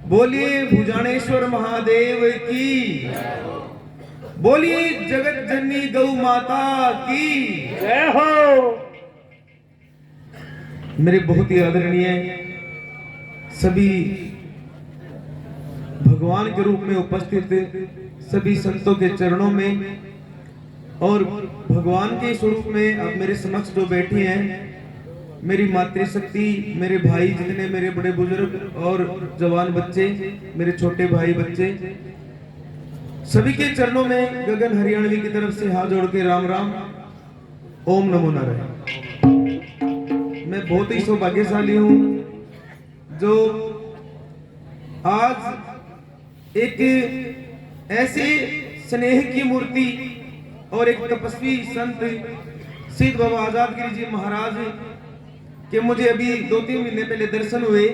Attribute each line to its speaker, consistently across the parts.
Speaker 1: बोलिए भुजानेश्वर महादेव की, बोलिए जगत जननी गौ माता की
Speaker 2: जय हो।
Speaker 1: मेरे बहुत ही आदरणीय सभी भगवान के रूप में उपस्थित सभी संतों के चरणों में और भगवान के स्वरूप में अब मेरे समक्ष जो बैठे हैं, मेरी मातृशक्ति, मेरे भाई जितने मेरे बड़े बुजुर्ग और जवान बच्चे, मेरे छोटे भाई बच्चे, सभी के चरणों में गगन हरियाणवी की तरफ से हाथ जोड़ के राम राम, ओम नमो नारायण। मैं बहुत ही सौभाग्यशाली हूं जो आज एक ऐसे स्नेह की मूर्ति और एक तपस्वी संत सिद्ध बाबा आजाद गिरी जी महाराज के मुझे अभी 2-3 महीने पहले दर्शन हुए।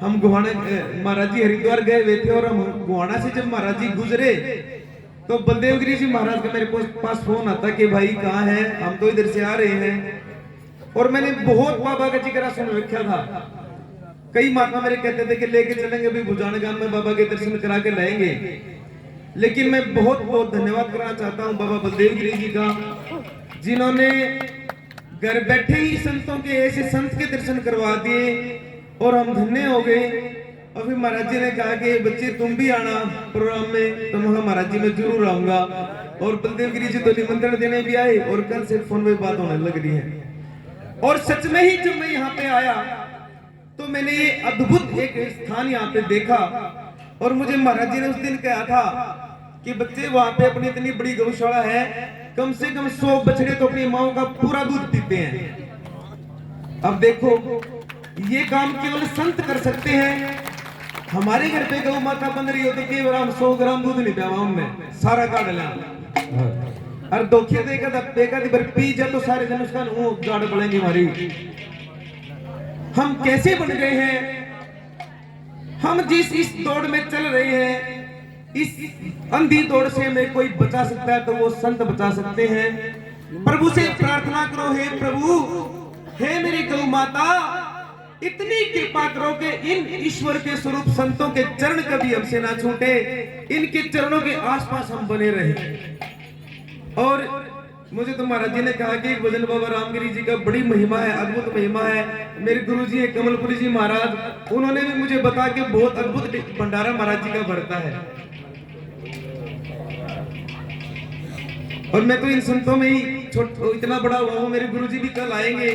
Speaker 1: हम गुहाना महाराज जी हरिद्वार गए हुए थे और हम गुहाना से जब महाराज जी गुजरे तो बलदेव गिरी जी महाराज का मेरे पास फोन आता कि भाई कहाँ है, हम तो इधर से आ रहे हैं। और मैंने बहुत बाबा का जिक्र सुन रखा था, कई महात्मा मेरे कहते थे कि लेके चलेंगे अभी भुजानगाम में बाबा के दर्शन करा के लाएंगे, लेकिन मैं बहुत बहुत धन्यवाद करना चाहता हूं बाबा बलदेव गिरी जी का, जिन्होंने घर बैठे ही संतों के ऐसे संत के दर्शन करवा दिए और हम धन्य हो गए। अभी महाराज जी ने कहा कि बच्चे तुम भी आना प्रोग्राम में, तो मैं महाराज जी मैं जरूर आऊंगा। और बलदेव गिरी जी तो निमंत्रण देने भी आए और कल से फोन में बात होने लग रही है। और सच में ही जब मैं यहाँ पे आया तो मैंने ये अद्भुत एक स्थान यहाँ पे देखा और मुझे महाराज जी ने उस दिन कहा था कि बच्चे वहां पे अपनी इतनी बड़ी गौशाला है, कम से कम 100 बछड़े तो अपनी माओ का पूरा दूध पीते हैं। अब देखो ये काम केवल संत कर सकते हैं। हमारे घर पे गौ माता बन रही हो तो केवल हम 100 ग्राम दूध नहीं पियावा, हमने सारा काट लिया और धोखे देगा पेगा दी पी जा तो सारे जन उसका गाड़ पड़ेंगे हमारी। हम कैसे बन गए हैं, हम जिस इस दौड़ में चल रहे हैं, इस अंधी दौड़ से हमें कोई बचा सकता है तो वो संत बचा सकते हैं। प्रभु से प्रार्थना करो, हे प्रभु, हे मेरी गौ माता, इतनी कृपा करो कि इन ईश्वर के स्वरूप संतों के चरण कभी हमसे ना छूटे, इनके चरणों के आसपास हम बने रहे। और मुझे तो महाराज जी ने कहा कि भजन बाबा रामगिरी जी का बड़ी महिमा है, अद्भुत महिमा है। मेरे गुरु जी है कमलपुरी जी महाराज, उन्होंने भी मुझे बता के बहुत अद्भुत भंडारा महाराज जी का भरता है। और मैं तो इन संतों में ही इतना बड़ा हुआ हूं। मेरे गुरु जी भी कल आएंगे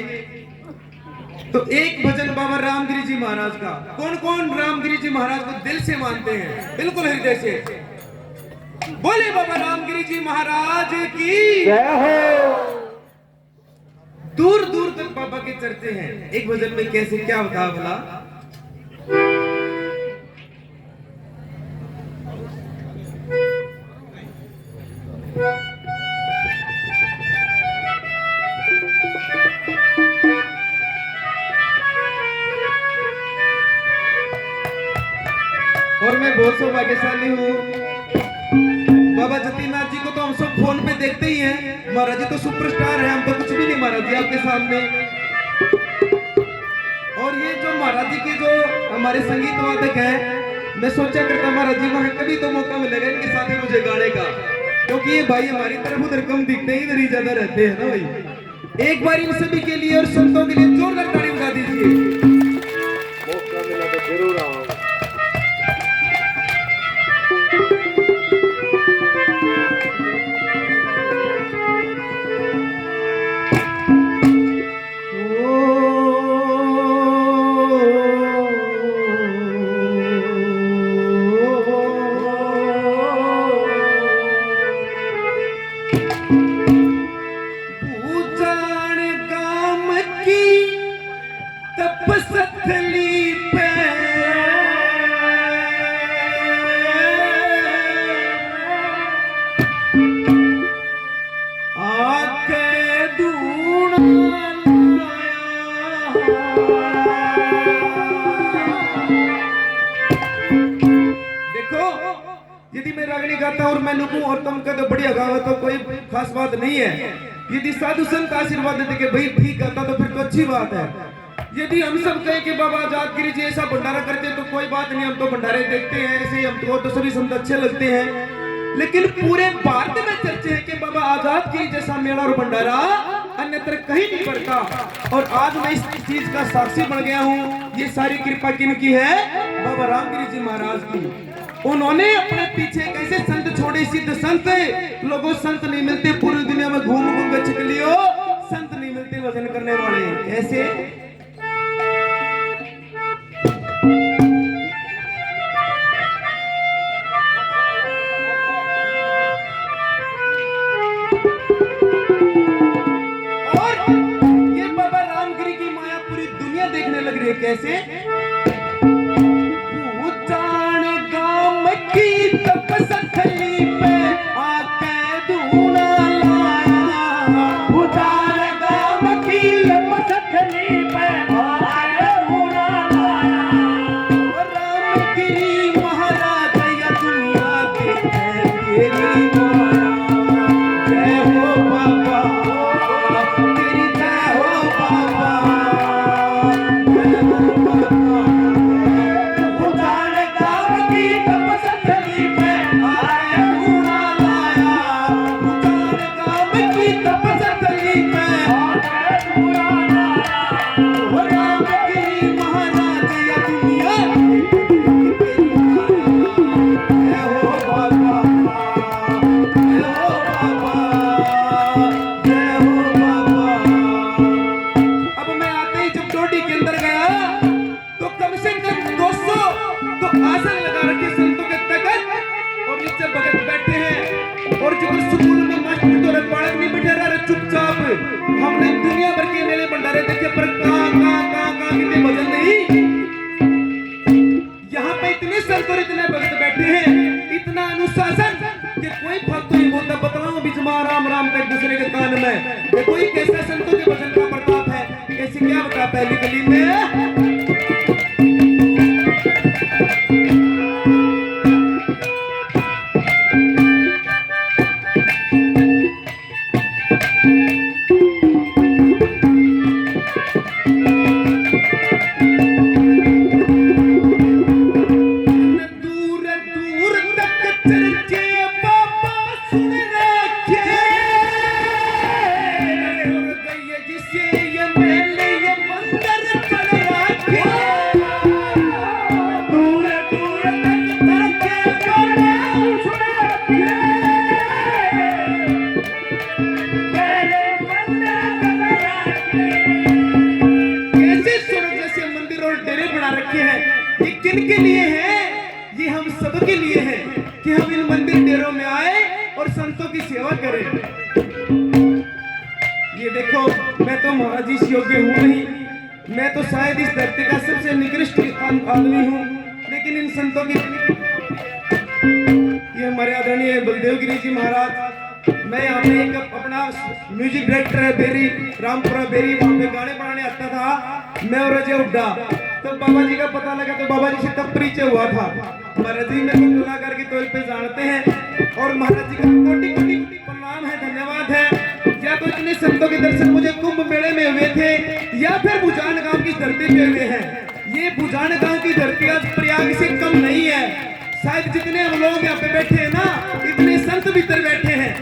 Speaker 1: तो एक भजन बाबा रामगिरी जी महाराज का, कौन कौन रामगिरी जी महाराज को दिल से मानते हैं, बिल्कुल हृदय से बोले बाबा रामगिरी जी महाराज की
Speaker 2: जय हो।
Speaker 1: दूर दूर तक बाबा के चर्चे हैं। एक भजन में कैसे क्या बता बोला, और मैं बहुत सौभाग्यशाली हूँ। बाबा जतीनाथ जी को तो हम सब फोन पे देखते ही हैं, महाराज जी तो सुपरस्टार है, हम तो कुछ भी नहीं महाराज जी आपके सामने। और ये जो महाराज जी के जो हमारे संगीत वादक है, मैं सोचा करता महाराज जी वहां कभी तो मौका मिलेगा इनके साथ ही मुझे गाने का, क्योंकि ये भाई हमारी तरफ उधर कम दिखते हैं, इधर ही ज्यादा रहते हैं ना भाई। एक बार इन सभी के लिए और संतों के लिए जोरदार ताली बजा दीजिए।
Speaker 2: मौका मिला तो जरूर आऊंगा। यदि मैं रागनी गाता और मैं लुकूं और तुम का तो बढ़िया गावा तो कोई खास बात नहीं है। यदि साधु संत आशीर्वाद देते कि भाई ठीक गाता तो फिर तो अच्छी बात है। यदि हम सब कहें कि बाबा आजाद गिरी जी ऐसा भंडारा करते तो कोई कोई बात नहीं, हम तो भंडारे देखते हैं, ऐसे ही हमको तो सभी संत अच्छे लगते हैं। लेकिन पूरे भारत में चर्चे है कि बाबा आजाद की जैसा मेला और भंडारा अन्यत्र कहीं नहीं बढ़ता। और आज मैं इस चीज का साक्षी बन गया हूँ। ये सारी कृपा किनकी है? बाबा रामगिरी जी महाराज की। उन्होंने अपने पीछे कैसे संत छोड़े, सिद्ध संत। लोगों संत नहीं मिलते पूरी दुनिया में, घूम घूम के छिक लियो, संत नहीं मिलते वजन करने वाले। ऐसे कैसे उजान गाम की तपसथली पे आके धूना लाया, उजान गाम की तपसथली पे आके धूना लाया। रामगिरी महाराज या दुनिया के तेरी माया, जय हो बाबा तेरी, जय हो बाबा। हमने दुनिया भर के मेले भंडारे देखे, पर कहां कितने भजन नहीं। यहाँ पे इतने संत और इतने भक्त बैठे हैं, इतना अनुशासन कि कोई फालतू नहीं बोलता। बतलाओ बिजमा राम राम का एक दूसरे के कान में। देखो ये कैसा संतों के भजन का प्रताप है, कैसे क्या बता पहली गली में। किनके लिए है? ये हम सबके लिए है कि हम इन मंदिर डेरों में आए और संतों की सेवा करें। ये देखो, मैं तो महाराज जी योग्य हूं नहीं, मैं तो शायद इस धरती का सबसे निकृष्ट आदमी हूं, लेकिन इन संतों की, ये हमारे आदरणीय बलदेव गिरी जी महाराज, मैं यहाँ पे एक अपना म्यूजिक डायरेक्टर है बेरी, रामपुरा बेरी, वहां पे गाने बनाने आता था मैं और अजय हुड्डा। तो बाबा जी का पता लगा तो बाबा जी से तब परिचय हुआ था। महाराज जी मेरे को कलाकार के तौर पे जानते हैं और महाराज जी का कोटि कोटि प्रणाम है, धन्यवाद है। या तो इतने संतों के दर्शन मुझे कुंभ मेले में हुए थे या फिर भुजान गांव की धरती पे हुए हैं। ये भुजान गांव की धरती आज प्रयाग से कम नहीं है। शायद जितने हम लोग यहाँ पे बैठे हैं ना, इतने संत भीतर बैठे हैं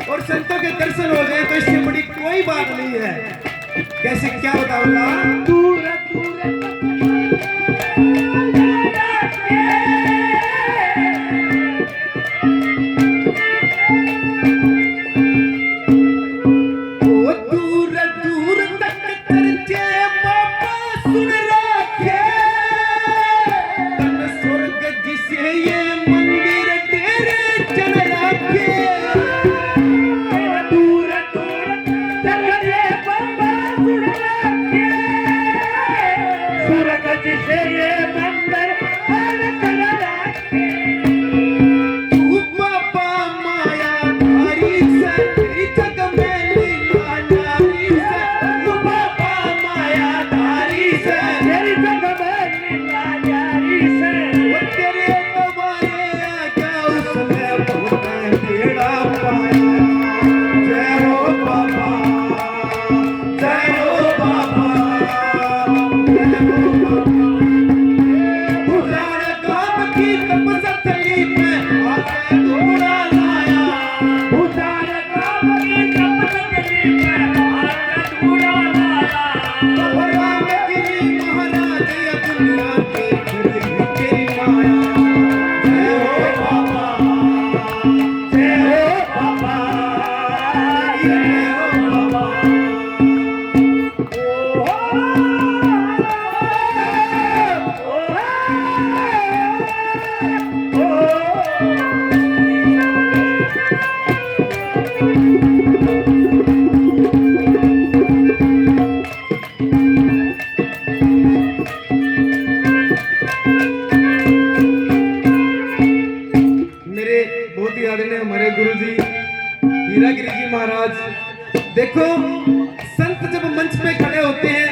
Speaker 2: और संतों के दर्शन हो गए तो इससे बड़ी कोई बात नहीं है। कैसे क्या बताऊंगा?
Speaker 3: जिसे ये मंदिर
Speaker 2: हीरागिरी जी महाराज। देखो, संत जब मंच पे खड़े होते हैं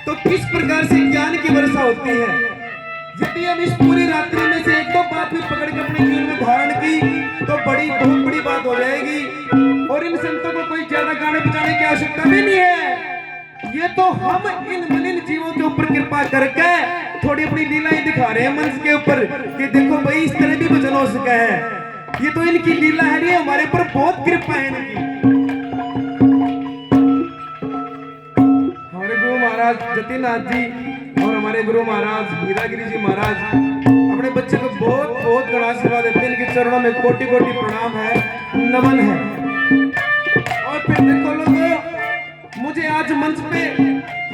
Speaker 2: तो किस प्रकार से ज्ञान की वर्षा होती है। यदि हम इस पूरी रात्रि में से एक दो बात भी पकड़ के अपने जीवन में धारण की तो बहुत बड़ी बात हो जाएगी। और इन संतों को कोई ज्यादा गाने बजाने की आवश्यकता भी नहीं है। ये तो हम इन मलिन जीवों के ऊपर कृपा करके थोड़ी अपनी लीलाएं दिखा रहे हैं मंच के ऊपर कि देखो भाई इस तरह भी भजन हो सका है। ये तो इनकी लीला है, ये हमारे ऊपर बहुत कृपा है इनकी। हमारे गुरु महाराज जतिनाथ जी और हमारे गुरु महाराज हीरागिरी जी महाराज अपने बच्चे को बहुत बहुत गणा सेवा देते हैं। इनके चरणों में कोटि कोटि प्रणाम है, नमन है। और फिर देखो लोगों, मुझे आज मंच पे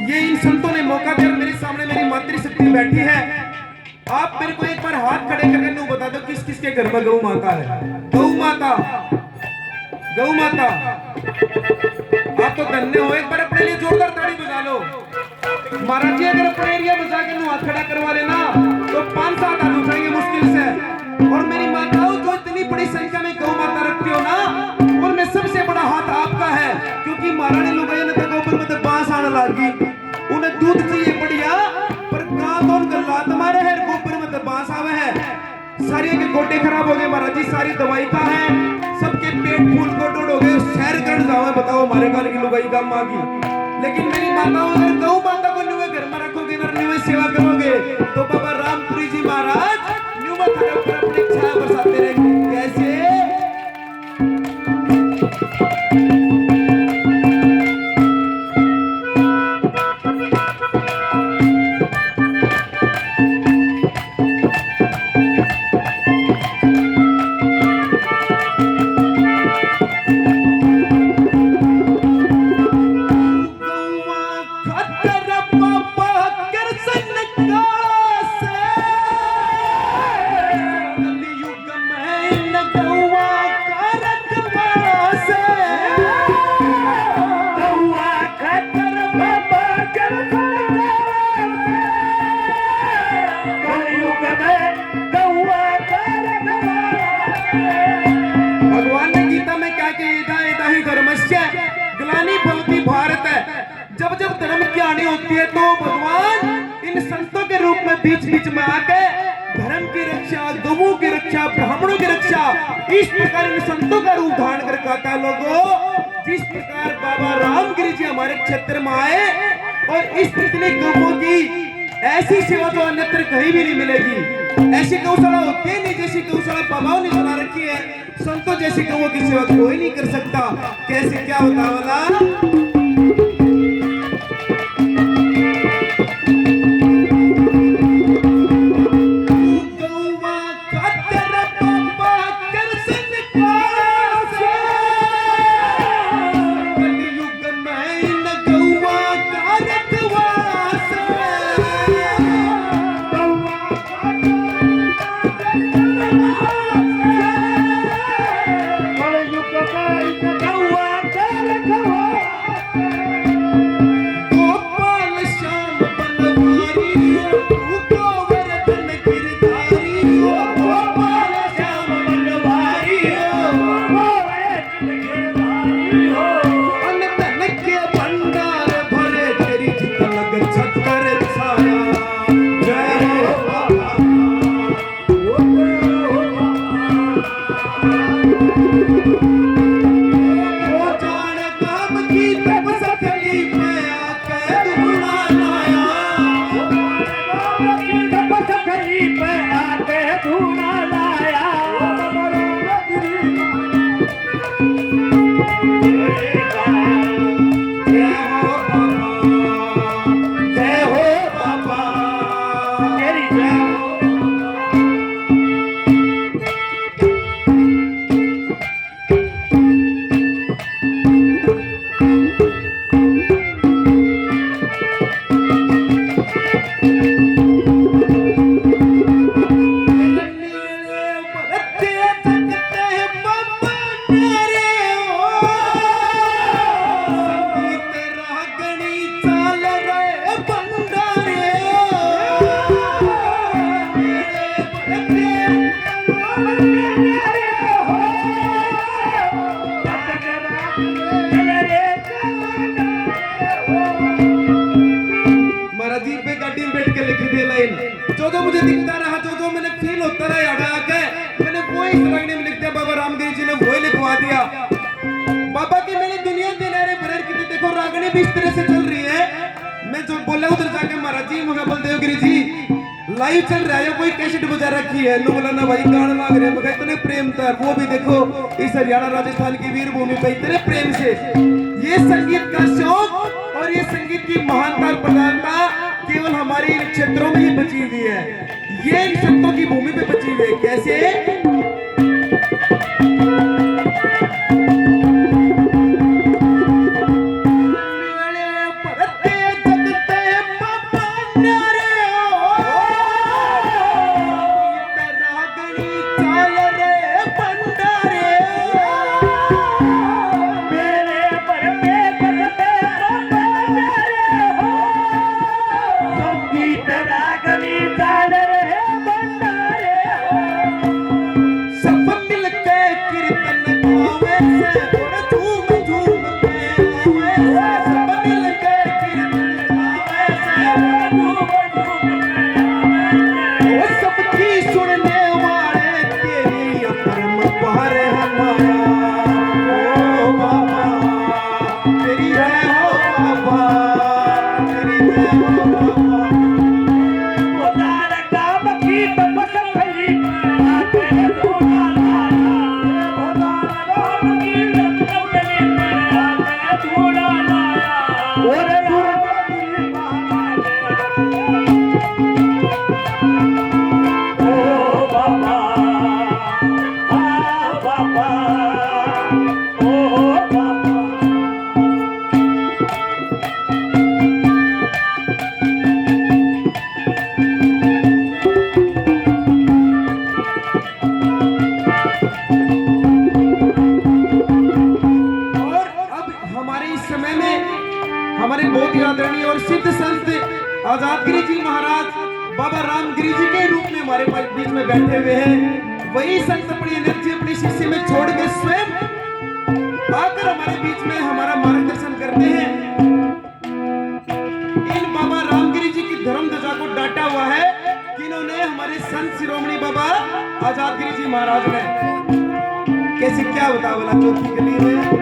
Speaker 2: ये इन संतों ने मौका दिया। मेरे सामने मेरी मातृशक्ति बैठी है। आप मेरे को एक बार हाथ खड़े करके नु बता दो किस किस के घर में गौ माता है। गौ माता, गौ माता, आप तो धन्य हो। एक बार अपने लिए जोरदार ताली बजा लो। महाराज जी अगर अपने एरिया बजा के नु हाथ खड़ा करवा लेना तो 5-7 हाथ उठाएंगे मुश्किल से। और मेरी माताओं जो इतनी बड़ी संख्या में गौ माता रखती हो ना, उनमें सबसे बड़ा हाथ आपका है। क्योंकि महारानी लुगाई ने तो गोबर में तो बांस आने लगी, उन्हें दूध चाहिए बढ़िया, पर गांव तो उनका लात मारे है, गोबर में तो बांस आवे है। सारे के गोटे खराब हो गए महाराज जी, सारी दवाई का है, सबके पेट फूल गोटोड़ हो गए, शहर कर जाओ। बताओ हमारे घर की लुगाई काम आ गई। लेकिन मेरी माताओं अगर गौ माता को न्यूए घर में रखोगे ना, न्यूए सेवा करोगे तो बाबा रामपुरी जी महाराज न्यूए खड़े होकर अपनी छाया बरसाते रहेंगे। कैसे? जब जब धर्म की हानि होती है तो भगवान इन संतों के रूप में बीच बीच में आके धर्म की रक्षा, गौओं की रक्षा, ब्राह्मणों की रक्षा, इस प्रकार इन संतों का रूप धारण कर कहता है। लोगों, जिस प्रकार बाबा रामगिरी जी हमारे क्षेत्र में आए और इस इतने गौओं की ऐसी सेवा तो अन्यत्र कहीं भी नहीं मिलेगी। ऐसी गौशाला होती है नहीं जैसी गौशाला बाबाओं ने बना रखी है। संतों जैसी गौओं की सेवा कोई नहीं कर सकता। कैसे क्या होता वाला? लगता रहा, जो मैंने फील होता रहा याद आके मैंने वो इस रागनी में लिख दिया। बाबा रामगिरी जी ने वो लिखवा दिया। बाबा की मैंने दुनिया दिनारे बरर की थी। देखो रागनी भी इस तरह से चल रही है। मैं जो बोला उधर जाके महाराज जी मगा बलदेव गिरी जी लाइव चल रहा है, कोई कैसेट बजा रखी है। नु बोला ना भाई गाना मांग रहे हैं, मगर इतने प्रेम था। वो भी देखो इस हरियाणा राजस्थान की वीर भूमि पे इतने प्रेम से ये संगीत का शौक और ये संगीत की महानता और प्रधानता केवल हमारे क्षेत्रों में ही बची हुई है। ये इन संतों की भूमि पे बची हुई है। कैसे? हमारे बहुत ही आदरणीय और सिद्ध संत आजादगिरी जी महाराज बाबा रामगिरी जी के रूप में हमारे बीच में बैठे हुए हैं। वही संत अपनी एनर्जी अपनी शिष्य में छोड़ के स्वयं आकर हमारे बीच में हमारा मार्गदर्शन करते हैं। इन बाबा रामगिरी जी की धर्म ध्वजा को डाटा हुआ है कि इन्होंने हमारे संत शिरोमणि बाबा आजादगिरी जी महाराज ने कैसे क्या बता बोला चौथी गली में।